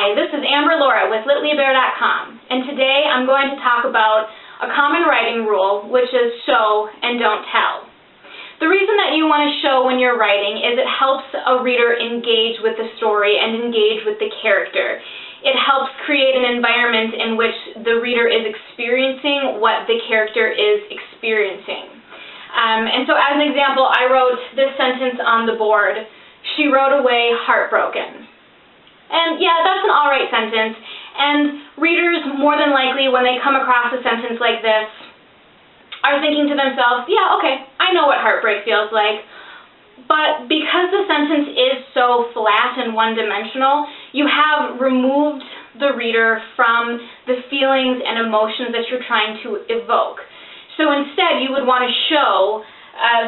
Hi, this is Amber Laura with LitLeaBear.com, and today I'm going to talk about a common writing rule, which is show and don't tell. The reason that you want to show when you're writing is it helps a reader engage with the story and engage with the character. It helps create an environment in which the reader is experiencing what the character is experiencing. And so as an example, I wrote this sentence on the board: she rode away heartbroken. And yeah, that's an alright sentence, and readers more than likely when they come across a sentence like this are thinking to themselves, yeah, okay, I know what heartbreak feels like. But because the sentence is so flat and one-dimensional, you have removed the reader from the feelings and emotions that you're trying to evoke. So instead, you would want to show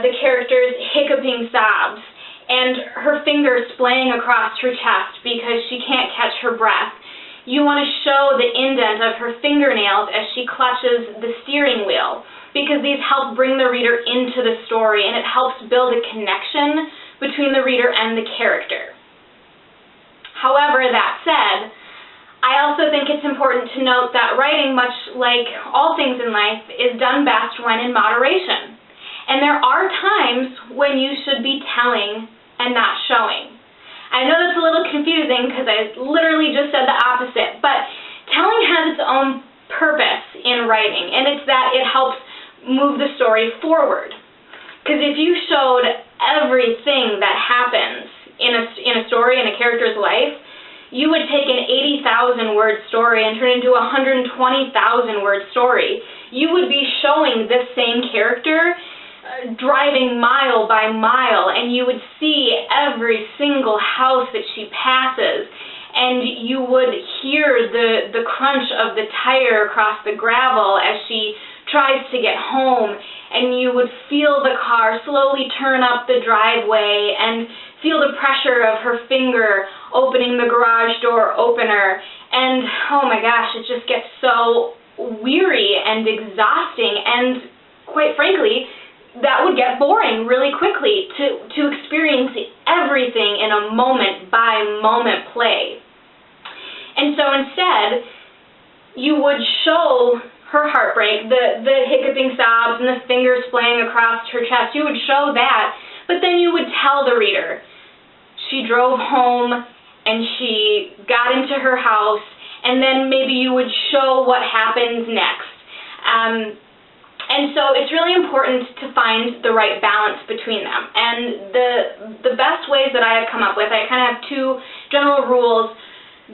the character's hiccuping sobs and her fingers splaying across her chest because she can't catch her breath. You want to show the indent of her fingernails as she clutches the steering wheel, because these help bring the reader into the story and it helps build a connection between the reader and the character. However, that said, I also think it's important to note that writing, much like all things in life, is done best when in moderation. And there are times when you should be telling and not showing. I know that's a little confusing because I literally just said the opposite, but telling has its own purpose in writing, and it's that it helps move the story forward. Because if you showed everything that happens in a story, in a character's life, you would take an 80,000 word story and turn it into a 120,000 word story. You would be showing this same character driving mile by mile, and you would see every single house that she passes, and you would hear the crunch of the tire across the gravel as she tries to get home, and you would feel the car slowly turn up the driveway and feel the pressure of her finger opening the garage door opener, and oh my gosh, it just gets so weary and exhausting, and quite frankly, that would get boring really quickly to experience everything in a moment-by-moment play. And so instead, you would show her heartbreak, the hiccuping sobs and the fingers splaying across her chest. You would show that, but then you would tell the reader, she drove home and she got into her house, and then maybe you would show what happens next. And so it's really important to find the right balance between them. And the best ways that I have come up with, I kind of have two general rules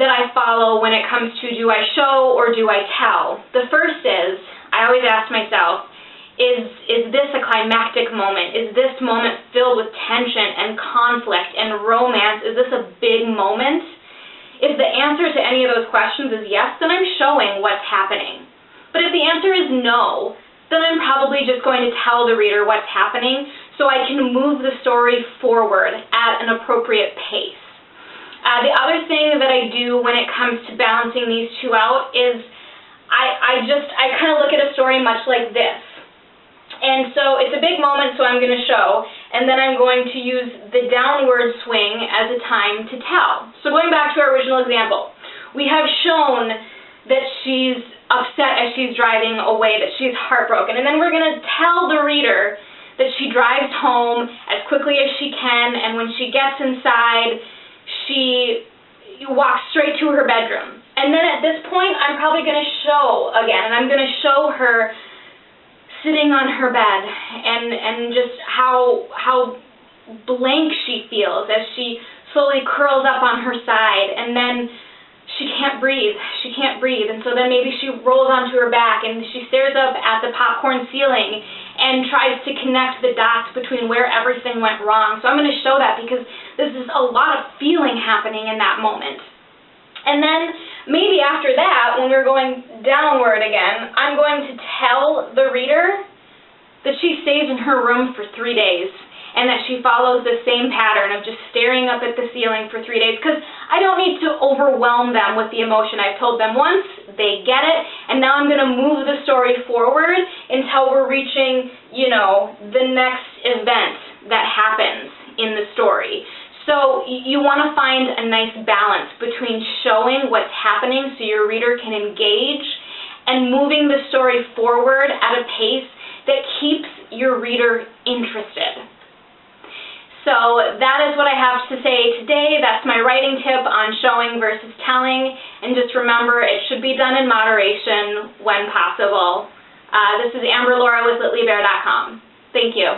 that I follow when it comes to do I show or do I tell. The first is, I always ask myself, is this a climactic moment? Is this moment filled with tension and conflict and romance? Is this a big moment? If the answer to any of those questions is yes, then I'm showing what's happening. But if the answer is no, then I'm probably just going to tell the reader what's happening so I can move the story forward at an appropriate pace. The other thing that I do when it comes to balancing these two out is I kind of look at a story much like this. And so it's a big moment, so I'm going to show, and then I'm going to use the downward swing as a time to tell. So going back to our original example, we have shown that she's upset as she's driving away, that she's heartbroken, and then we're going to tell the reader that she drives home as quickly as she can, and when she gets inside, she walks straight to her bedroom. And then at this point, I'm probably going to show again, and I'm going to show her sitting on her bed and just how blank she feels as she slowly curls up on her side, and then she can't breathe, and so then maybe she rolls onto her back and she stares up at the popcorn ceiling and tries to connect the dots between where everything went wrong. So I'm going to show that because this is a lot of feeling happening in that moment. And then maybe after that, when we're going downward again, I'm going to tell the reader that she stays in her room for 3 days, and that she follows the same pattern of just staring up at the ceiling for 3 days, because I don't need to overwhelm them with the emotion. I've told them once, they get it, and now I'm going to move the story forward until we're reaching, the next event that happens in the story. So you want to find a nice balance between showing what's happening so your reader can engage and moving the story forward at a pace that keeps your reader interested. So that is what I have to say today. That's my writing tip on showing versus telling. And just remember, it should be done in moderation when possible. This is Amber Laura with LittlyBear.com. Thank you.